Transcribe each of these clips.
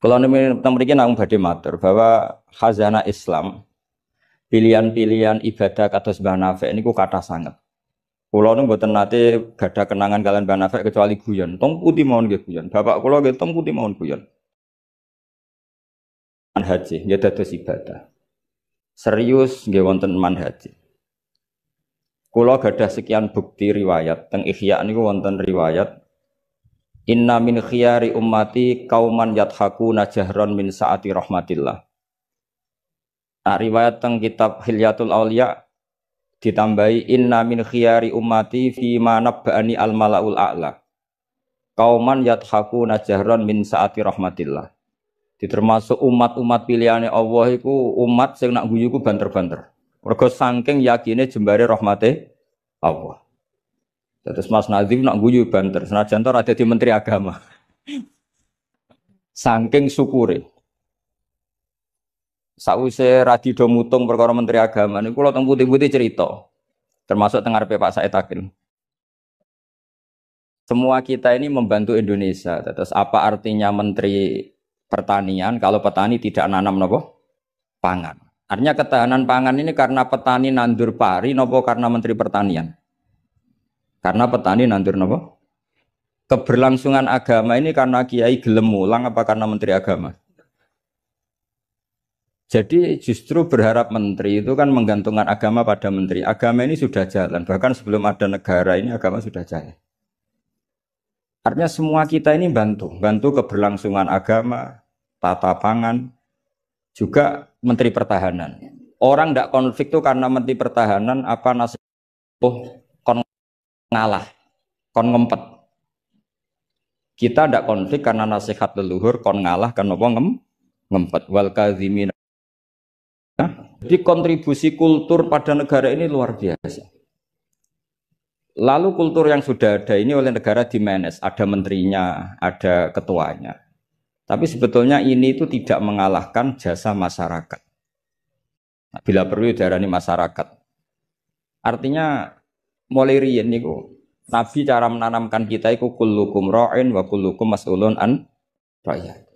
Kalau mriki namung badhe matur bahwa khazanah Islam, pilihan-pilihan ibadah kados Mbah Nafik niku kathah sanget. Kula nu mboten nate gadah kenangan kalian Mbah Nafik kecuali guyon. Tong putih mawon nggih guyon. Bapak kula nggih tong putih mawon guyon. Manhaji nggih dados ibadah. Serius nggih wonten manhaji. Kula gadah sekian bukti riwayat teng Ihya niku wonten riwayat Inna min khiyari ummati kauman yathakuna jahron min saati rahmatillah. Nah, riwayat teng kitab Hilyatul Auliya ditambahi inna min khiyari ummati fi ma nabba'ani al malaul a'la. Kauman yathakuna jahron min saati rahmatillah. Termasuk umat-umat pilihane Allah iku umat sing nak guyu ku banter-banter. Mergo saking yakine jembare rahmate Allah. Terus Mas Nazim nak guyu banter, senajan to ora dadi menteri agama. Saking syukure. Sause radido mutung perkara menteri agama niku kula teng putih-putih cerita. Termasuk teng ngarepe Pak Said Akil. Semua kita ini membantu Indonesia. Terus apa artinya menteri pertanian kalau petani tidak nanam napa? Pangan. Artinya ketahanan pangan ini karena petani nandur pari napa karena menteri pertanian? Karena petani nandur napa? Keberlangsungan agama ini karena kiai gelem mulang apa karena menteri agama? Jadi justru berharap menteri itu kan menggantungkan agama pada menteri. Agama ini sudah jalan, bahkan sebelum ada negara ini agama sudah jalan. Artinya semua kita ini bantu keberlangsungan agama, tata pangan, juga menteri pertahanan. Orang tidak konflik itu karena menteri pertahanan apa nasib kon ngalah, kon ngempet. Kita tidak konflik karena nasihat leluhur kon ngalah kan apa ngempet wal kadzimin. Jadi kontribusi kultur pada negara ini luar biasa. Lalu kultur yang sudah ada ini oleh negara dimanage, ada menterinya, ada ketuanya. Tapi sebetulnya ini itu tidak mengalahkan jasa masyarakat. Nah, bila perlu diarani masyarakat. Artinya mulai riyen niku Nabi cara menanamkan kita itu kullukum ra'in wa kullukum mas'ulun an ra'iyat.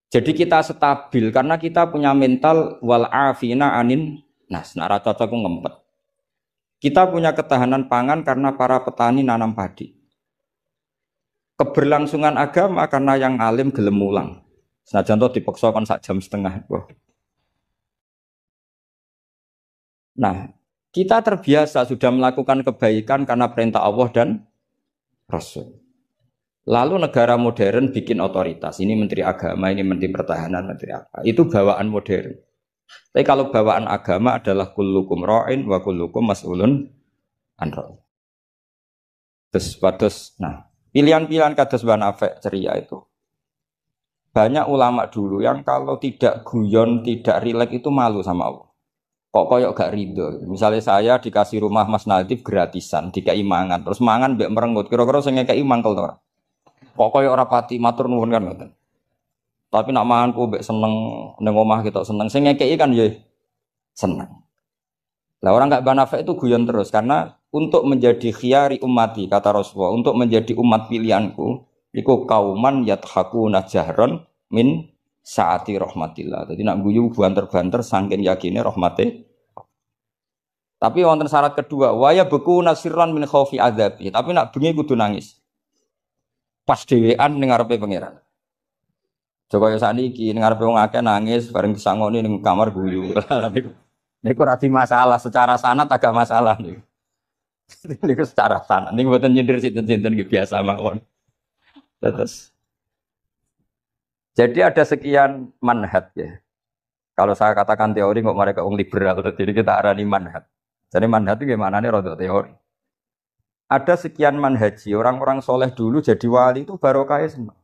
Jadi kita stabil karena kita punya mental wal afina anin nas, nara cocok ngempet. Kita punya ketahanan pangan karena para petani nanam padi. Keberlangsungan agama karena yang alim gelem mulang. Senajan to dipaksa kon sak jam setengah. Nah, kita terbiasa sudah melakukan kebaikan karena perintah Allah dan Rasul. Lalu negara modern bikin otoritas. Ini menteri agama, ini menteri pertahanan, menteri apa. Itu bawaan modern. Tapi kalau bawaan agama adalah kullukum ra'in wa kullukum mas'ulun an ra'in. Terus, nah, pilihan-pilihan kados Mbah Nafik ceria itu. Banyak ulama dulu yang kalau tidak guyon, tidak rileks itu malu sama Allah. Kok koyok gak ridho. Misalnya saya dikasih rumah Mas Nadif gratisan, dikai mangan, terus mangan mbek merengut. Kira-kira sing ngekeki mangkel to ora? Kok koyok ora pati matur nuwun kan ngoten. Tapi nak manganku mbek seneng ning omah kita seneng. Sing ngekeki kan ya seneng. Lah orang gak Mbah Nafik itu guyon terus karena untuk menjadi khiyari ummati kata Rasulullah, untuk menjadi umat pilihanku iku kauman yathakuna jahron min saati rahmatillah. Jadi nak guyu banter-banter saking yakine rahmate. Tapi wonten syarat kedua, waya beku nasirran min khaufi adzabi. Tapi nak bengi kudu nangis. Pas dhewean ning ngarepe pangeran. Coba ya sakniki ning ngarepe wong akeh nangis bareng disangoni ning kamar guyu. Niku ora di masalah secara sanad agak masalah niku. Niku secara sanad niku mboten nyindir sinten-sinten nggih biasa mawon. Terus jadi ada sekian manhaj ya. Kalau saya katakan teori kok mereka wong liberal, jadi kita arani manhaj. Jadi manhaj itu gimana nih rodok teori. Ada sekian manhaji, orang-orang soleh dulu jadi wali itu barokahnya senang.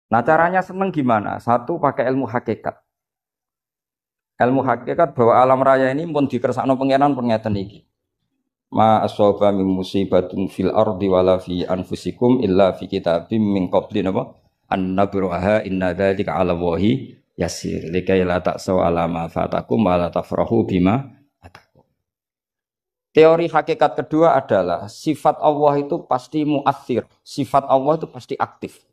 Nah caranya senang gimana? Satu pakai ilmu hakikat. Ilmu hakikat bahwa alam raya ini pun dikersakno pengenan pengeten iki. Ma asaba min musibatin fil ardi wala fi anfusikum illa fi kitabim min qabli napa an nabruha inna dzalika 'ala Allahi yasir likai la ta'saw 'ala ma fatakum wa la tafrahu bima atakum. Teori hakikat kedua adalah sifat Allah itu pasti mu'athir, sifat Allah itu pasti aktif.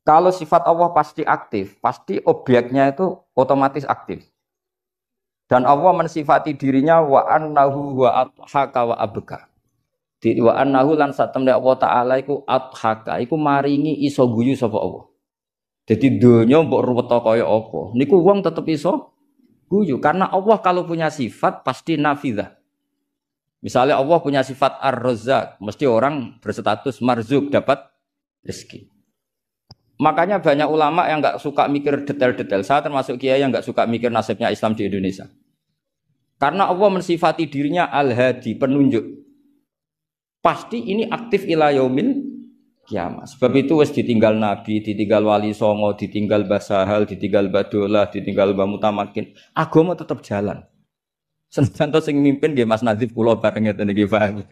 Kalau sifat Allah pasti aktif, pasti objeknya itu otomatis aktif. Dan Allah mensifati dirinya wa annahu wa adhaka wa abka. Di wa annahu lan satemne Allah taala iku adhaka, iku maringi iso guyu sapa Allah. Jadi donya mbok ruwet kaya apa, niku wong tetep iso guyu karena Allah kalau punya sifat pasti nafidzah. Misalnya Allah punya sifat ar-razzaq, mesti orang berstatus marzuk dapat rezeki. Makanya banyak ulama yang enggak suka mikir detail-detail. Saya termasuk kiai yang enggak suka mikir nasibnya Islam di Indonesia. Karena Allah mensifati dirinya al-hadi, penunjuk. Pasti ini aktif ila yaumil kiamat. Sebab itu wis ditinggal Nabi, ditinggal Wali Songo, ditinggal Mbah Sahal, ditinggal Mbah Dolah, ditinggal Mbah Mutamakin. Agama tetap jalan. Senajan to sing mimpin nggih Mas Nadif kula bareng ngeten iki paham.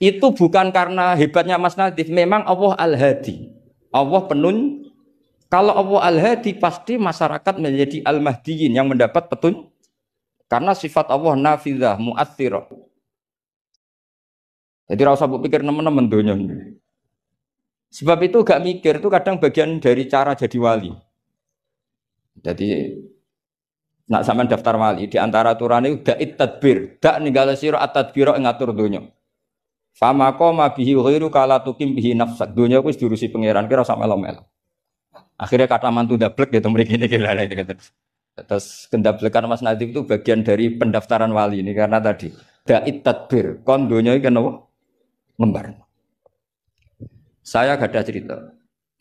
Itu bukan karena hebatnya Mas Nadif, memang Allah al-hadi. Allah kalau Allah al-hadi pasti masyarakat menjadi al-mahdiyin yang mendapat petunjuk. Karena sifat Allah nafidzah, mu'athirah. Jadi rasa pikir teman-teman dunia ini. Sebab itu gak mikir itu kadang bagian dari cara jadi wali. Jadi nak sampean daftar wali di antara aturannya udah tadbir, dak ninggala sira at-tadbira ngatur dunia. Fama qama bihi ghairu kala tukim bihi nafsak. Dunia wis diurusi pangeran kira sak melo-melo. Akhirnya kata mantu dablek gitu mriki niki lha iki. Terus kendablekan Mas Nadif itu bagian dari pendaftaran wali ini karena tadi da'it tadbir kon donya iki kenapa lembar. Saya gak ada cerita.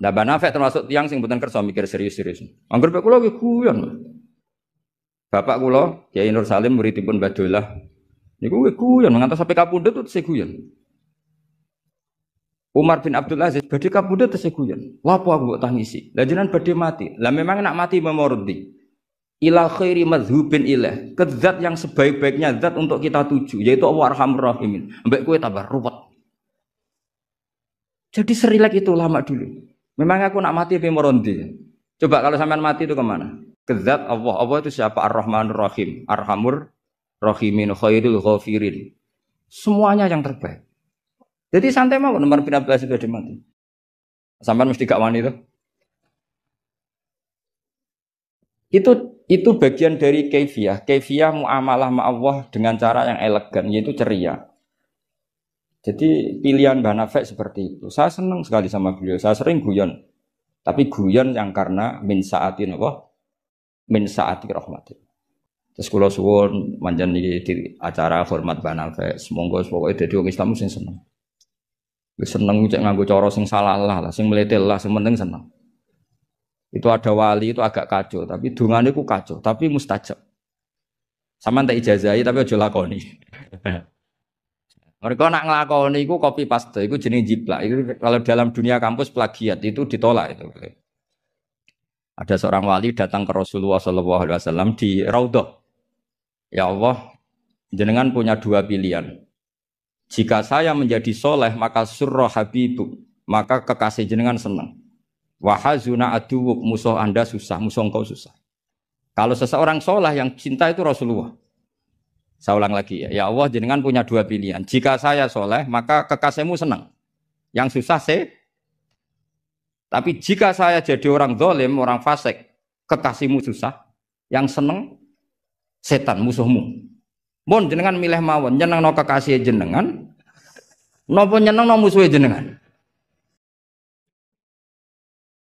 Nah, Mbak Nafek termasuk tiang sing mboten kersa mikir serius-serius. Angger pek kula iki guyon. Bapak kula Kiai Nur Salim muridipun Mbah Dolah niku guyon ngantos sampai kapundhut itu tesih guyon. Umar bin Abdul Aziz badhe kapundhut tesih guyon. Lha apa aku mbok tangisi? Lah jenengan badhe mati. Lah memang nak mati memordi. Ila khairi madhubin ilah, ke zat yang sebaik-baiknya zat untuk kita tuju, yaitu Allah Arhamur Rahimin. Mbak kue tambah ruwet. Jadi serilek itu lama dulu. Memang aku nak mati tapi merondi. Coba kalau sampean mati itu kemana? Ke zat Allah. Allah itu siapa? Ar-Rahmanur Rahim, Arhamur Rahimin, Khairul Ghafirin. Semuanya yang terbaik. Jadi santai mau nomor bin Abdul Aziz sudah mati. Sampean mesti gak wani itu bagian dari kaifiyah muamalah ma Allah dengan cara yang elegan yaitu ceria. Jadi pilihan Mbah Nafek seperti itu. Saya senang sekali sama beliau. Saya sering guyon. Tapi guyon yang karena min saatin Allah, min saati rahmatin. Terus kula suwun manjen di acara hormat Mbah Nafek, semoga pokoke dadi wong Islam sing seneng. Wis seneng cek nganggo cara sing salah lah, sing meletel lah, sing penting seneng. Itu ada wali itu agak kacau, tapi dungane ku kacau, tapi mustajab. Sama tak ijazahi tapi aja lakoni. Mereka nak ngelakoni iku copy paste, iku jenis jiplak. Itu kalau dalam dunia kampus plagiat itu ditolak itu. Ada seorang wali datang ke Rasulullah SAW di Raudhah. Ya Allah, jenengan punya dua pilihan. Jika saya menjadi soleh maka surra habibuk, maka kekasih jenengan senang. Wahazuna aduwuk, musuh anda susah, musuh engkau susah. Kalau seseorang soleh yang cinta itu Rasulullah. Saya ulang lagi ya, ya Allah jenengan punya dua pilihan. Jika saya soleh maka kekasihmu senang. Yang susah saya. Tapi jika saya jadi orang zalim, orang fasik, kekasihmu susah. Yang senang setan, musuhmu. Mon jenengan milih mawon, nyeneng no kekasih jenengan, nopo nyeneng no musuh jenengan.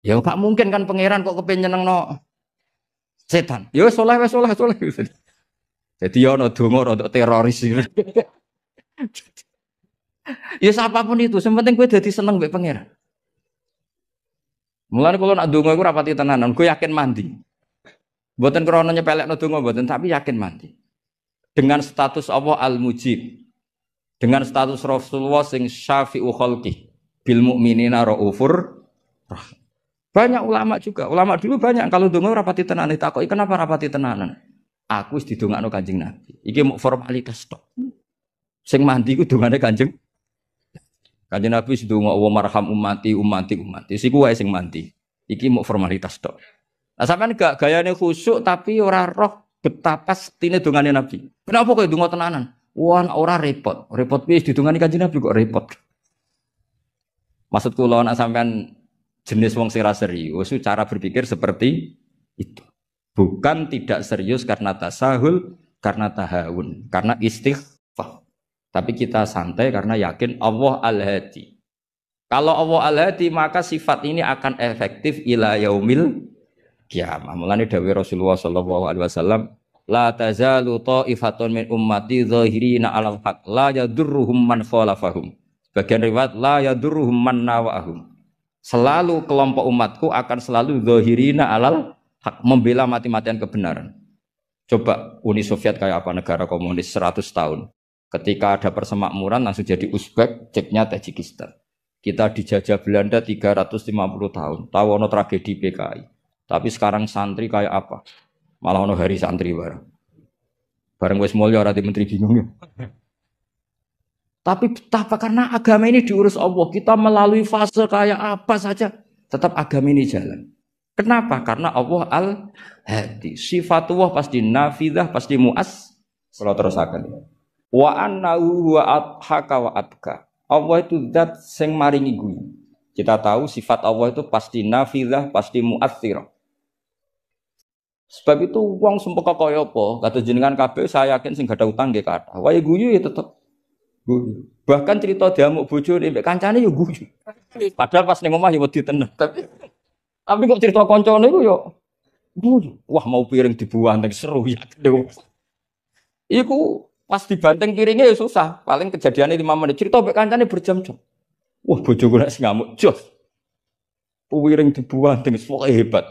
Ya gak mungkin kan pangeran kok kepen nyenengno setan. Ya soleh. Jadi ya ono donga rodok teroris. Ya siapapun itu, yang penting kowe dadi seneng mbek pangeran. Mulane kula nak donga iku rapati tenanan, kowe yakin mandi. Mboten krana nyepelekno donga mboten, tapi yakin mandi. Dengan status Allah Al-Mujib. Dengan status Rasulullah sing syafi'u khalqi bil mukminina raufur rahim. Banyak ulama juga. Ulama dulu banyak kalau donga rapati tenanan ditakoki kenapa rapati tenanan? Aku wis didongakno Kanjeng Nabi. Iki mau formalitas tok. Sing mandi ku dongane Kanjeng. Kanjeng Nabi wis ndonga wa marham ummati. Siku wae sing mandi. Iki mau formalitas tok. Nah sampean gak gayane khusyuk tapi ora roh betapa setine dongane Nabi. Kenapa kok donga tenanan? Wah ora repot. Repot wis didongani Kanjeng Nabi kok repot. Maksud kula nek sampean jenis wong sing ra serius, cara berpikir seperti itu. Bukan tidak serius karena tasahul, karena tahawun, karena istighfar. Tapi kita santai karena yakin Allah Al-Hadi. Kalau Allah Al-Hadi maka sifat ini akan efektif ila yaumil kiamah. Mulane dawuh Rasulullah sallallahu alaihi wasallam, la tazalu ta'ifatun min ummati zahirina 'alal haq la yadurruhum man khalafahum. Bagian riwayat la yadurruhum man nawahum. Selalu kelompok umatku akan selalu zahirina 'alal haq, membela mati-matian kebenaran. Coba Uni Soviet kayak apa, negara komunis 100 tahun. Ketika ada persemakmuran langsung jadi Uzbek, ceknya Tajikistan. Kita dijajah Belanda 350 tahun. Tahu ono tragedi PKI. Tapi sekarang santri kayak apa? Malah ono hari santri bareng. Bareng wis mulya ora menteri bingung ya. Tapi betapa karena agama ini diurus Allah, kita melalui fase kayak apa saja tetap agama ini jalan. Kenapa? Karena Allah Al-Hadi. Sifatullah pasti nafidah, pasti muas. Kalau terusakan. Wa annahu wa adhaka wa abka. Allah itu zat sing maringi guyu. Kita tahu sifat Allah itu pasti nafidah, pasti muathirah. Sebab itu wong sumpah kaya apa? Kata jenengan kabeh saya yakin sing gak ada utang nggih kathah. Wae guyu ya tetep guyu. Bahkan cerita diamuk bojone mbek kancane ya guyu. Padahal pas ning omah ya wedi tenan. Tapi kok cerita kancane iku ya guyu. Wah mau piring dibuang ning seru ya. Iku pas dibanting piringnya ya susah. Paling kejadiannya 5 menit. Cerita mbek kancane berjam-jam. Wah bojoku nek ngamuk jos. Piring dibuang ning pokoke hebat.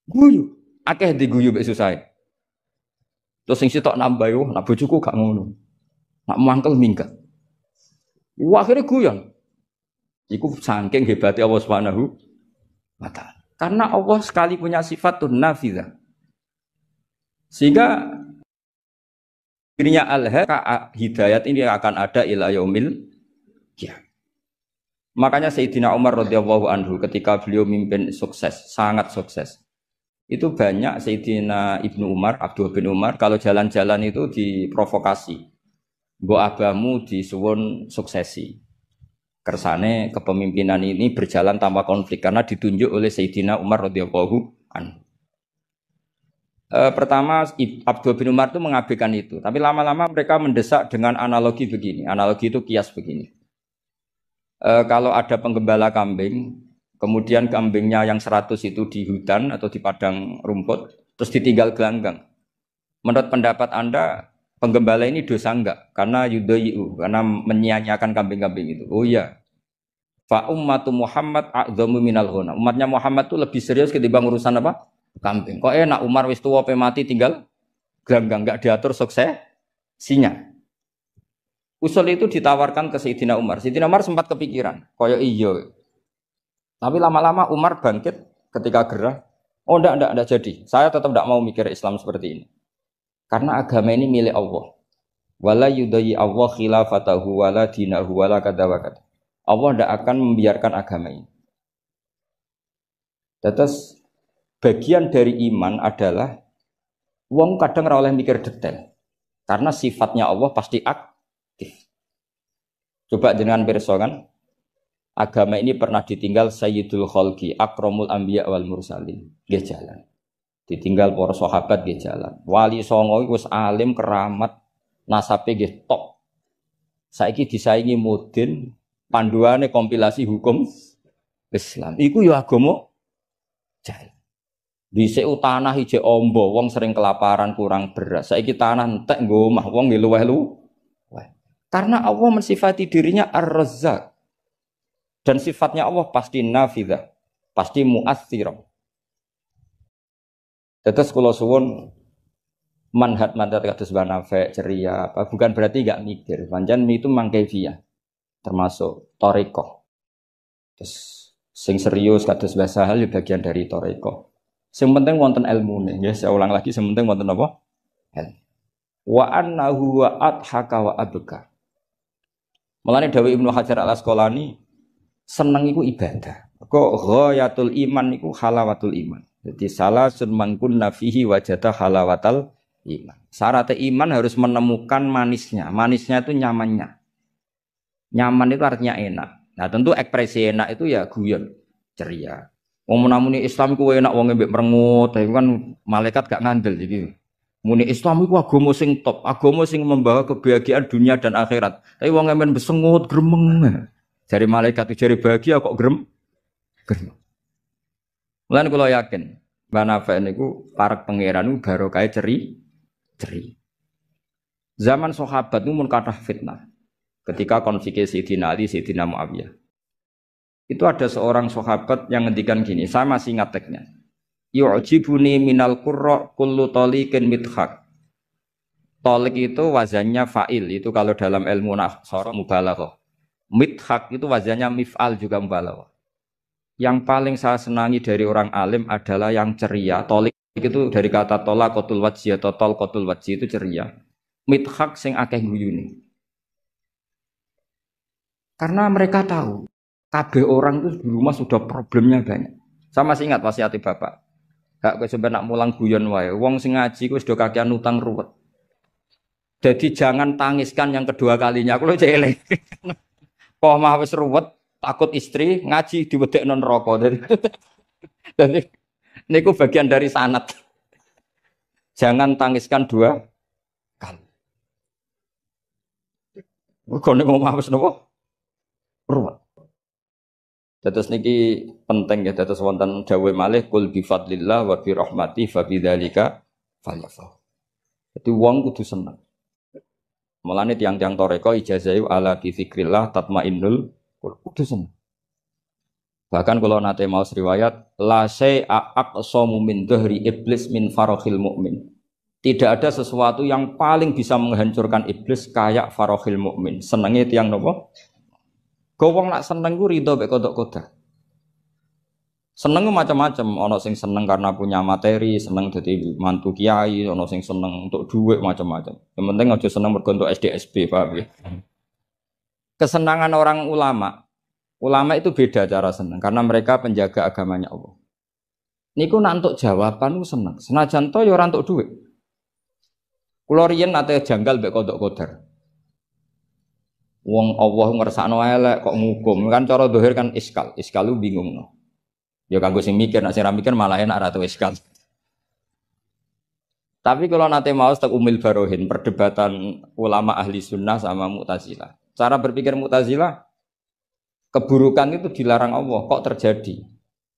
Guyu. Akeh diguyu mbek susah. Terus sing sitok nambah yo, nak bojoku gak ngono. Nak mangkel minggat. Wah akhirnya guyon. Iku saking hebatnya Allah Subhanahu wa ta'ala. Karena Allah sekali punya sifatun nafidah. Sehingga dirinya hidayat ini akan ada ila yaumil qiyamah. Makanya Sayyidina Umar radhiyallahu anhu ketika beliau mimpin sukses, sangat sukses. Itu banyak Sayyidina Ibnu Umar, Abdullah bin Umar kalau jalan-jalan itu diprovokasi. Mbok abamu disuwun suksesi. Kersane kepemimpinan ini berjalan tanpa konflik karena ditunjuk oleh Sayyidina Umar radhiyallahu anhu. Pertama Abdul bin Umar itu mengabaikan itu, tapi lama-lama mereka mendesak dengan analogi begini. Analogi itu kias begini. Kalau ada penggembala kambing, kemudian kambingnya yang 100 itu di hutan atau di padang rumput, terus ditinggal gelanggang. Menurut pendapat Anda, penggembala ini dosa enggak? Karena yudhayu, karena menyia-nyiakan kambing-kambing itu. Oh iya. Fa ummatu Muhammad a'dhamu minal ghunam. Umatnya Muhammad itu lebih serius ketimbang urusan apa? Kambing. Kok enak Umar wis tuwa pe mati tinggal gelanggang enggak diatur suksesinya. Usul itu ditawarkan ke Sayyidina Umar. Sayyidina Umar sempat kepikiran, koyo iya. Tapi lama-lama Umar bangkit ketika gerah. Oh enggak jadi. Saya tetap enggak mau mikir Islam seperti ini. Karena agama ini milik Allah. Wala yudayyi Allah khilafatahu wala dinahu wala kada wa kada. Allah enggak akan membiarkan agama ini. Terus bagian dari iman adalah wong kadang ora oleh mikir detail. Karena sifatnya Allah pasti aktif. Coba jenengan pirsa kan? Agama ini pernah ditinggal Sayyidul Khalqi, Akramul Anbiya wal Mursalin. Nggih jalan. Ditinggal para sahabat nggih jalan. Wali songo iku wis alim keramat, nasabe nggih top. Saiki disaingi mudin, panduane kompilasi hukum Islam. Iku ya agama jalan. Dhisik tanah ijek ombo, wong sering kelaparan, kurang beras. Saiki tanah entek nggo omah, wong nggih luweh-luweh. Karena Allah mensifati dirinya Ar-Razzaq. Dan sifatnya Allah pasti nafidah, pasti mu'athirah. Terus kalau suwun manhat kados banafe ceria, apa bukan berarti enggak mikir. Pancen itu mangkefiyah. Termasuk thariqah. Terus sing serius kados bahasa hal bagian dari thariqah. Sing penting wonten ilmune, ya saya ulang lagi sing penting wonten apa? Ilmu. Wa annahu wa adhaka wa abka. Mulane dawuh Ibnu Hajar Al-Asqalani seneng iku ibadah. Kok ghayatul iman iku halawatul iman. Jadi salah sunmangkun nafihi wajata halawatal iman. Syarat iman harus menemukan manisnya. Manisnya itu nyamannya. Nyaman itu artinya enak. Nah tentu ekspresi enak itu ya guyon. ceria. Wong muni Islam ku enak wong mbek merengut, tapi kan malaikat gak ngandel jadi. Muni Islam iku agama sing top, agama sing membawa kebahagiaan dunia dan akhirat. Tapi wong men besengut gremeng. Jari malaikat jari bahagia kok gremeng. Mulane kula yakin, Mbah Nafi niku parek pangeran niku barokah ceri. Zaman sahabat niku mun kathah fitnah. Ketika konflik Sayyidina Ali, Sayyidina Muawiyah. Itu ada seorang sahabat yang ngendikan gini, saya masih ingat teksnya. Yu'jibuni minal qurra kullu taliqin mithaq. Talik itu wazannya fa'il, itu kalau dalam ilmu nahwu mubalaghah. Mithaq itu wazannya mif'al juga mubalaghah. Yang paling saya senangi dari orang alim adalah yang ceria. Talik itu dari kata talaqatul wajhi atau talqatul wajhi itu ceria. Mithaq sing akeh guyune. Karena mereka tahu kabeh orang itu di rumah sudah problemnya banyak. Saya masih ingat wasiat bapak. Gak kowe sampe nak mulang guyon wae. Wong sing ngaji kuwi sudah kakean utang ruwet. Jadi jangan tangiskan yang kedua kalinya. Aku lho celeng. Kok mah wis ruwet, takut istri ngaji diwedekno neraka. Jadi niku bagian dari sanad. Jangan tangiskan dua kali. Kok nek omah wis napa? Ruwet. Dados niki penting ya, dados wonten dawuh malih kul bi fadlillah wa bi rahmati fa bidzalika falyafrah. Jadi wong kudu seneng. Mulane tiang-tiang toreko ijazahi ala bi zikrillah tatmainnul kudu seneng. Bahkan kalau nate mau riwayat la syai'a aqsamu min dhahri iblis min farahil mukmin. Tidak ada sesuatu yang paling bisa menghancurkan iblis kayak farahil mukmin. Senenge tiang napa? Wong nak seneng ku ridho mek kodok-kodok. Seneng macam-macam, ana sing seneng karena punya materi, seneng dadi mantu kiai, ana sing seneng untuk duit macam-macam. Yang penting aja seneng mergo untuk SDSB, paham ya? Kesenangan orang ulama itu beda cara seneng karena mereka penjaga agamanya Allah. Niku nak entuk jawaban ku seneng. Senajan to ya ora entuk duit. Kula riyen nate janggal mek kodok-kodok. Wong Allah ngersakno elek kok ngukum kan cara zahir kan iskal lu bingung no. Ya kanggo sing mikir nek sing ra mikir malah enak ra tau iskal. Tapi kalau nate mau tak umil barohin perdebatan ulama ahli sunnah sama Mu'tazilah. Cara berpikir Mu'tazilah keburukan itu dilarang Allah kok terjadi.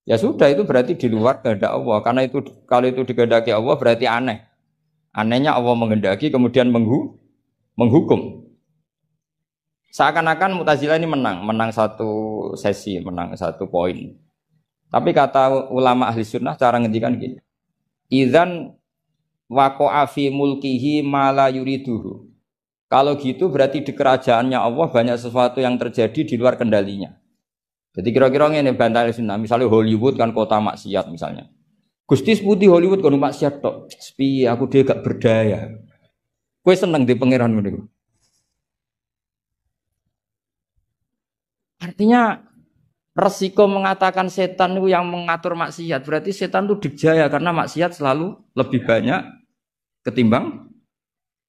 Ya sudah itu berarti di luar kehendak Allah karena itu kalau itu dikehendaki Allah berarti aneh. Anehnya Allah menghendaki kemudian menghukum. Seakan-akan Mu'tazilah ini menang satu sesi, menang satu poin. Tapi kata ulama ahli sunnah cara ngendikan gini. Idzan waqa'a fi mulkihi ma la yuriduhu. Kalau gitu berarti di kerajaannya Allah banyak sesuatu yang terjadi di luar kendalinya. Jadi kira-kira ngene bantah ahli sunnah, misalnya Hollywood kan kota maksiat misalnya. Gusti putih Hollywood kan maksiat tok. Piye aku dia gak berdaya. Kowe seneng di pangeran ngono. Artinya resiko mengatakan setan itu yang mengatur maksiat berarti setan itu dijaya karena maksiat selalu lebih banyak ketimbang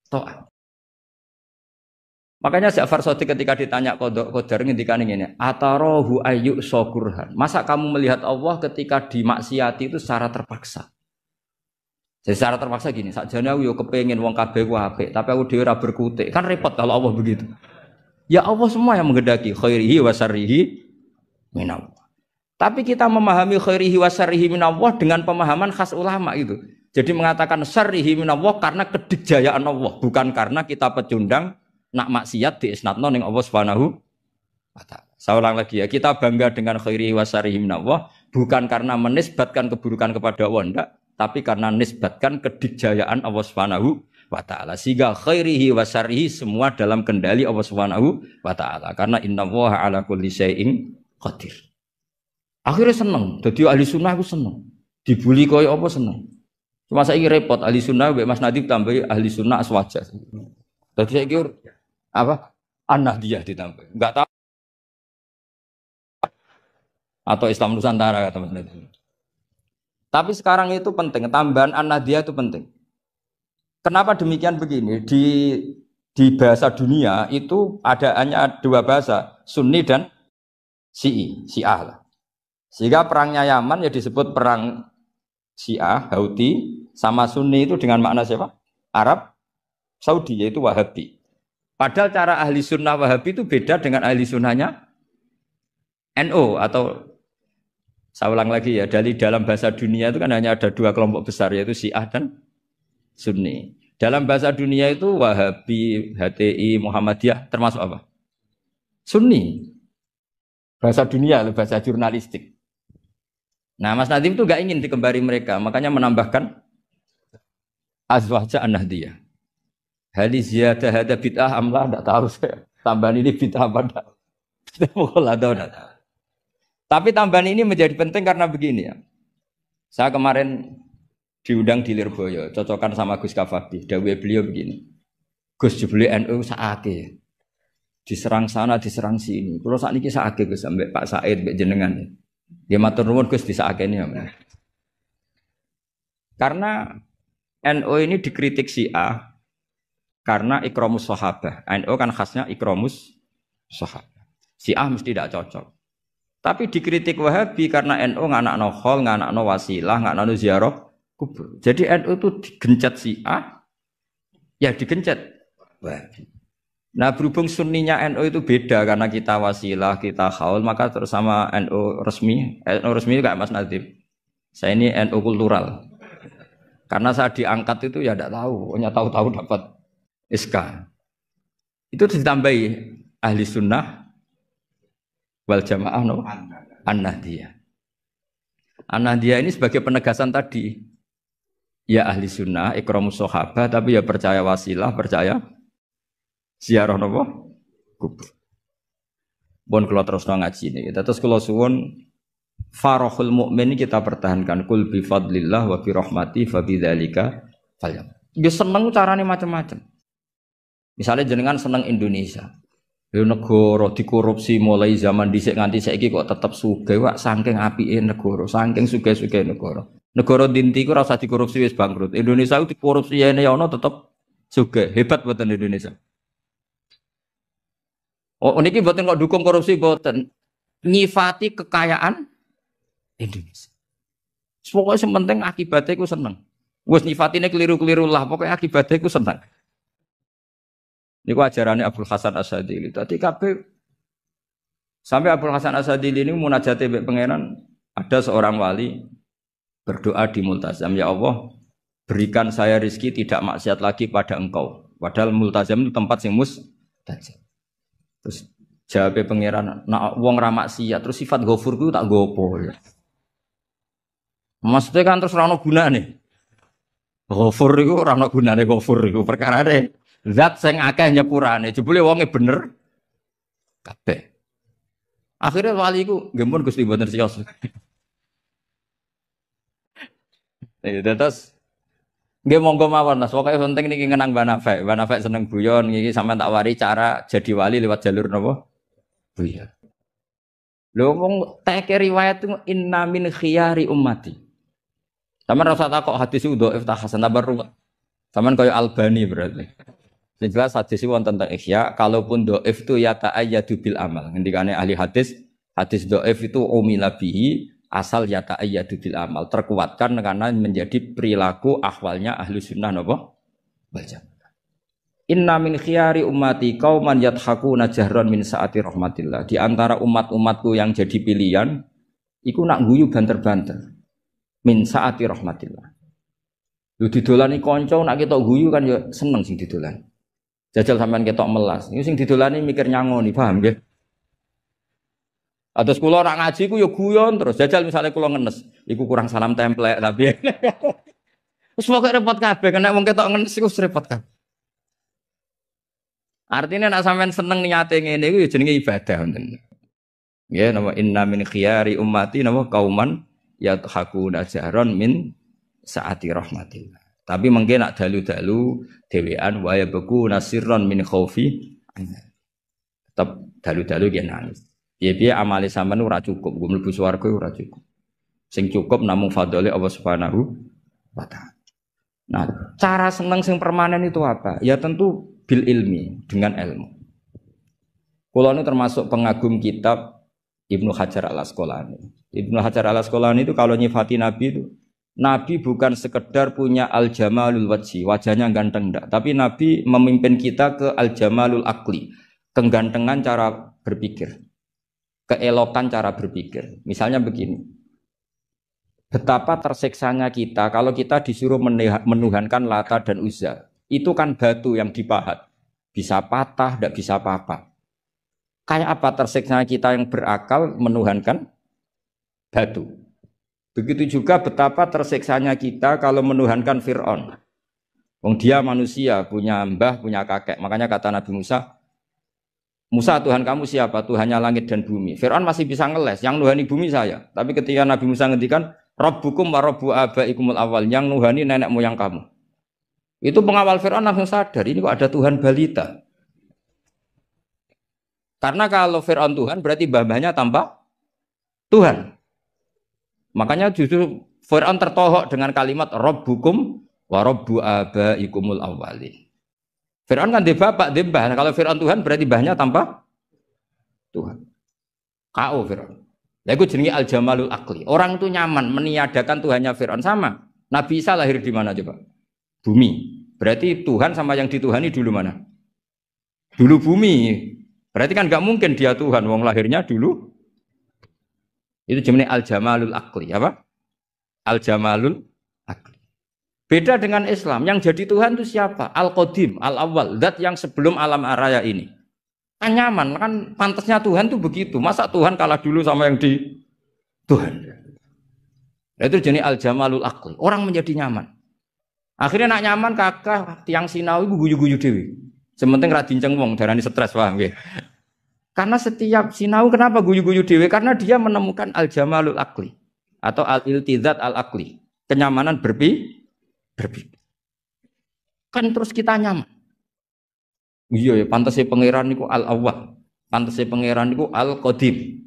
taat. Makanya Ja'far Shadiq ketika ditanya qadar ngendikane ngene, "Atarahu ayyuk syukurhan." Masa kamu melihat Allah ketika dimaksiati itu secara terpaksa? Jadi secara terpaksa gini, sakjane aku yo kepengin wong kabeh ku apik, tapi aku dhewe ora berkutik. Kan repot kalau Allah begitu. Ya Allah semua yang menghendaki khairihi wa syarrihi minallah. Tapi kita memahami khairihi wa syarrihi minallah dengan pemahaman khas ulama itu. Jadi mengatakan syarrihi minallah karena kedikjayaan Allah, bukan karena kita pecundang nak maksiat diisnatno ning Allah Subhanahu wa taala. Saya ulang lagi ya, kita bangga dengan khairihi wa syarrihi minallah bukan karena menisbatkan keburukan kepada Allah enggak, tapi karena nisbatkan kedikjayaan Allah Subhanahu wa ta'ala. Sehingga khairihi wa syarrihi semua dalam kendali Allah Subhanahu wa ta'ala. Karena innallaha ala kulli syai'in qadir. Akhirnya seneng. Jadi ahli sunnah aku seneng. Dibuli kaya apa seneng. Cuma saya repot ahli sunnah Mas Nadib tambah ahli sunnah aswaja. Jadi saya kira apa? An-Nahdiyah ditambah. Enggak tahu. Atau Islam Nusantara kata Mas Nadib. Tapi sekarang itu penting. Tambahan An-Nahdiyah itu penting. Kenapa demikian begini? Di bahasa dunia itu hanya dua bahasa, Sunni dan Syiah lah. Sehingga perangnya Yaman ya disebut perang Syiah, Houthi, sama Sunni itu dengan makna siapa? Arab Saudi, yaitu Wahabi. Padahal cara ahli sunnah Wahabi itu beda dengan ahli sunnahnya NU atau saya ulang lagi ya, dari dalam bahasa dunia itu kan hanya ada dua kelompok besar yaitu Syiah dan Sunni. Dalam bahasa dunia itu Wahabi, HTI, Muhammadiyah termasuk apa? Sunni. Bahasa dunia, bahasa jurnalistik. Nah, Mas Nadim itu gak ingin dikembari mereka, makanya menambahkan azwaja an-nahdiyah. Hali ziyadah hada bid'ah amlah, tidak tahu saya. Tambahan ini bid'ah apa enggak? Tapi tambahan ini menjadi penting karena begini ya. Saya kemarin diundang di Lirboyo, cocokan sama Gus Kafabi. Dawuh beliau begini. Gus jebule NU saake. Diserang sana, diserang sini. Kalau saat ini saake Gus sampai Pak Said, mbek jenengan. Dia matur nuwun Gus disakeni ya. Karena NU ini dikritik Syiah karena ikramus sahabah. NU kan khasnya ikramus sahabah. Syiah mesti tidak cocok. Tapi dikritik Wahabi karena NU nganakno khol, nganakno wasilah, nganakno ziarah kubur. Jadi NU itu digencet Syiah, ya digencet Wahabi. Nah berhubung sunninya NU itu beda karena kita wasilah, kita khaul, maka terus sama NU resmi itu kayak Mas Nadim. Saya ini NU kultural. Karena saya diangkat itu ya tidak tahu, hanya tahu-tahu dapat SK. Itu ditambahi ahli sunnah wal jamaah no? An-Nahdiyah. An-Nahdiyah ini sebagai penegasan tadi. Ya ahli sunnah, ikramus sahabah, tapi ya percaya wasilah, percaya ziarah napa? Kubur. Bon kula terus ngaji niki. Terus kula suwun farahul mukmin kita pertahankan kul bi fadlillah wa bi rahmati fa bidzalika falyam. Ya seneng carane macam-macam. Misalnya jenengan seneng Indonesia. Ya negara dikorupsi mulai zaman dhisik nganti saiki kok tetep sugih wak saking apike negara, saking sugih-sugih negara. Negara dinti ku ora usah dikorupsi wis bangkrut. Indonesia itu dikorupsi ene ya ono tetep sugih. Hebat mboten Indonesia. Oh, niki mboten kok dukung korupsi mboten. Nyifati kekayaan Indonesia. Pokoknya yang penting akibatnya ku seneng. Wes nyifatine keliru-keliru lah, pokoknya akibatnya ku seneng. Niku ajarannya Abdul Hasan Asadili. Tadi kabeh sampai Abdul Hasan Asadili ini munajate mbek pangeran, ada seorang wali berdoa di multazam, ya Allah, berikan saya rezeki tidak maksiat lagi pada Engkau. Padahal multazam itu tempat sing mustajab. Terus jawabnya pangeran, nak wong ra maksiat, terus sifat ghafur ku tak gopo ya. Maksudnya kan terus ora ono gunane. Ghafur iku ora ono gunane ghafur iku perkarane zat sing akeh nyepurane, jebule wonge bener kabeh. Akhirnya wali iku nggih mun Gusti mboten siyos. Terus nggih monggo mawon Mas, pokoke penting niki ngenang Mbah Nafek. Mbah Nafek seneng guyon iki sampean tak wari cara jadi wali lewat jalur napa? Guyon. Lho wong teke riwayat itu inna min khiyari ummati. Sampeyan rasa takok hadis itu dhaif ta hasan tabarru. Sampeyan kaya Albani berarti. Sing jelas hadis itu wonten teng Ihya, kalaupun dhaif itu ya ta'ayyadu bil amal. Ngendikane ahli hadis, hadis dhaif itu umila bihi asal ya ta'ayyadu bil amal, terkuatkan karena menjadi perilaku ahwalnya ahli sunnah napa? Wal jamaah. Inna min khiyari ummati qauman yadhakuna jahran min saati rahmatillah. Di antara umat-umatku yang jadi pilihan iku nak guyu banter-banter. Min saati rahmatillah. Lu didolani kanca nak ketok guyu kan ya seneng sing didolani. Jajal sampean ketok melas. Iku sing didolani mikir nyangoni, paham nggih? Atus kula ora ngaji ku ya guyon terus. Jajal misalnya kula ngenes, iku kurang salam templek tapi. Wis pokoke repot kabeh, kena wong ketok ngenes iku repot kabeh. Artinya nak sampean seneng niate ngene iku ya jenenge ibadah ngoten. Nggih, napa inna min khiyari ummati napa kauman yadhakuna jahran min saati rahmatillah. Tapi mungkin nak dalu-dalu dhewean wa yabku nasirron min khaufi. Tetep dalu-dalu nggih nangis. Piye-piye amale sampean ora cukup, nggo mlebu swarga ora cukup. Sing cukup namung fadhole Allah Subhanahu wa taala. Nah, cara seneng sing permanen itu apa? Ya tentu bil ilmi, dengan ilmu. Kula nu termasuk pengagum kitab Ibnu Hajar Al-Asqalani. Ibnu Hajar al-Asqalani itu kalau nyifati Nabi itu, Nabi bukan sekedar punya al-jamalul wajhi, wajahnya ganteng enggak, tapi Nabi memimpin kita ke al-jamalul akli, kegantengan cara berpikir, keelokan cara berpikir. Misalnya begini, betapa tersiksanya kita kalau kita disuruh menuhankan Lata dan Uzza. Itu kan batu yang dipahat, bisa patah, tidak bisa apa-apa. Kayak apa tersiksanya kita yang berakal menuhankan batu. Begitu juga betapa tersiksanya kita kalau menuhankan Fir'aun. Wong dia manusia, punya mbah, punya kakek. Makanya kata Nabi Musa, Musa Tuhan kamu siapa? Tuhannya langit dan bumi. Fir'aun masih bisa ngeles, yang nuhani bumi saya. Tapi ketika Nabi Musa ngendikan, Rabbukum wa Rabbu abaikumul awal, yang nuhani nenek moyang kamu. Itu pengawal Fir'aun langsung sadar, ini kok ada Tuhan balita. Karena kalau Fir'aun Tuhan, berarti mbah-mbahnya tanpa Tuhan. Makanya justru Fir'aun tertohok dengan kalimat Rabbukum wa Rabbu abaikumul awwalin. Fir'aun kan di bapak, di mbah. Kalau Fir'aun Tuhan berarti mbahnya tanpa Tuhan. Kau Fir'aun. Ya itu jenenge al-jamalul akli. Orang itu nyaman meniadakan Tuhannya Fir'aun sama. Nabi Isa lahir di mana coba? Bumi. Berarti Tuhan sama yang dituhani dulu mana? Dulu bumi. Berarti kan nggak mungkin dia Tuhan. Wong lahirnya dulu. Itu jenenge al-jamalul akli, apa? Al-jamalul akli. Beda dengan Islam, yang jadi Tuhan itu siapa? Al-Qadim, Al-Awwal, zat yang sebelum alam raya ini. Kan nyaman, kan pantasnya Tuhan itu begitu. Masa Tuhan kalah dulu sama yang di Tuhan? Nah, itu jenenge al-jamalul akli. Orang menjadi nyaman. Akhirnya nak nyaman kakak tiang sinau itu guyu-guyu dewi. Sementing ra dinceng wong, darani stres, paham nggih? Karena setiap sinau kenapa guyu-guyu dewe? Karena dia menemukan al-jamalul akli atau al-iltizat al-akli, kenyamanan berpikir. Kan terus kita nyaman. Iya ya, pantasnya pangeran niku al-awwal, pantasnya pangeran niku al-qadim.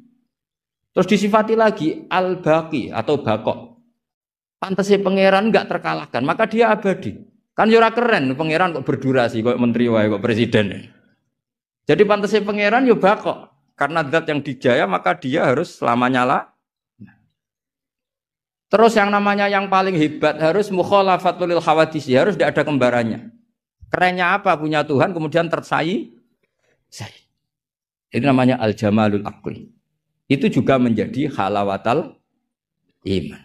Terus disifati lagi al-baqi atau baqo. Pantasnya pangeran enggak terkalahkan, maka dia abadi. Kan yo ora keren pangeran kok berdurasi kok menteri wae kok presiden. Jadi pantasnya pangeran yo bako. Karena zat yang dijaya maka dia harus selamanya lah. Terus yang namanya yang paling hebat harus mukhalafatul lil khawadisi, harus tidak ada kembarannya. Kerennya apa? Punya Tuhan kemudian tersayi. Itu namanya al-jamalul akli. Itu juga menjadi halawatal iman.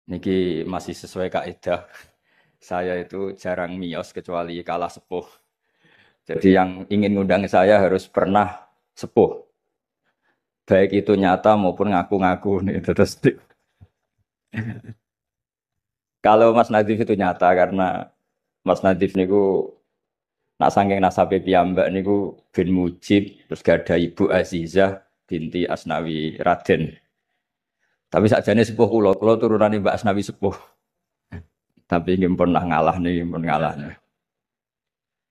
Niki masih sesuai kaidah. Saya itu jarang miyos kecuali kalah sepuh. Jadi yang ingin ngundang saya harus pernah sepuh. Baik itu nyata maupun ngaku-ngaku nih. Terus kalau Mas Nadif itu nyata karena Mas Nadif niku nak saking nasabe piyambak niku bin Mujib, terus gak ada Ibu Azizah binti Asnawi Raden. Tapi sakjane sepuh kula turunane Mbak Asnawi sepuh. Tapi nggih pernah ngalah nih, pun ngalah nih.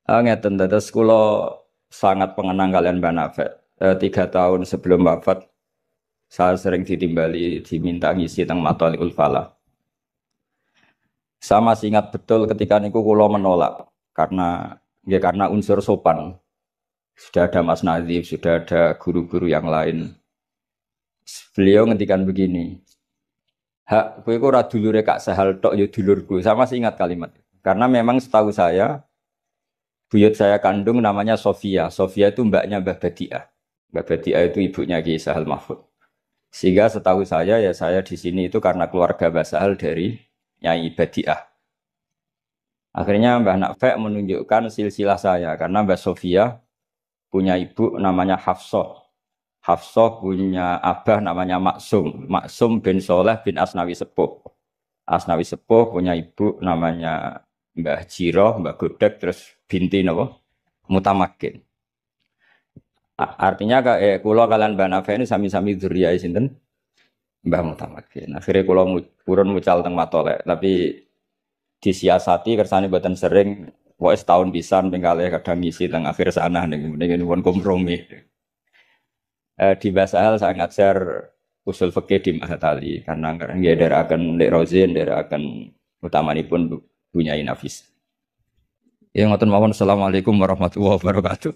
Ngeten terus kula sangat pengenang kalian Mbak Nafek. 3 tahun sebelum wafat saya sering diminta ngisi teng Mathalikul Falah. Saya masih ingat betul ketika niku kula menolak karena unsur sopan. Sudah ada Mas Nadif, sudah ada guru-guru yang lain. Beliau ngendikan begini, hak kowe kok ora dulure Kak Sahal tok ya dulurku. Saya masih ingat kalimat. Karena memang setahu saya buyut saya kandung namanya Sofia. Sofia itu mbaknya Mbah Badiah. Mbah Badiah itu ibunya Ki Sahal Mahfud. Sehingga setahu saya ya saya di sini itu karena keluarga Mbah Sahal dari Nyai Badiah. Akhirnya Mbah Nafek menunjukkan silsilah saya karena Mbah Sofia punya ibu namanya Hafsah. Hafsah punya abah namanya Maksum. Maksum bin Soleh bin Asnawi Sepuh. Asnawi Sepuh punya ibu namanya Mbah Jiroh, Mbah Godek, terus binti napa? Mutamakin. Artinya kula kalian Mbah Nafek ini sami-sami dzurriyae sinten? Mbah Mutamakin. Akhirnya kula purun mucal teng Matolek, tapi disiasati kersane mboten sering, pokoke setahun pisan ping kalih kadang ngisi teng akhir sana ning pun kompromi. Di Basal saya ngajar usul fikih di Mahat Ali karena nggih akan Ndek Rozin, akan utamanipun Bunyai Nafis. Ya ngoten mawon, assalamualaikum warahmatullahi wabarakatuh.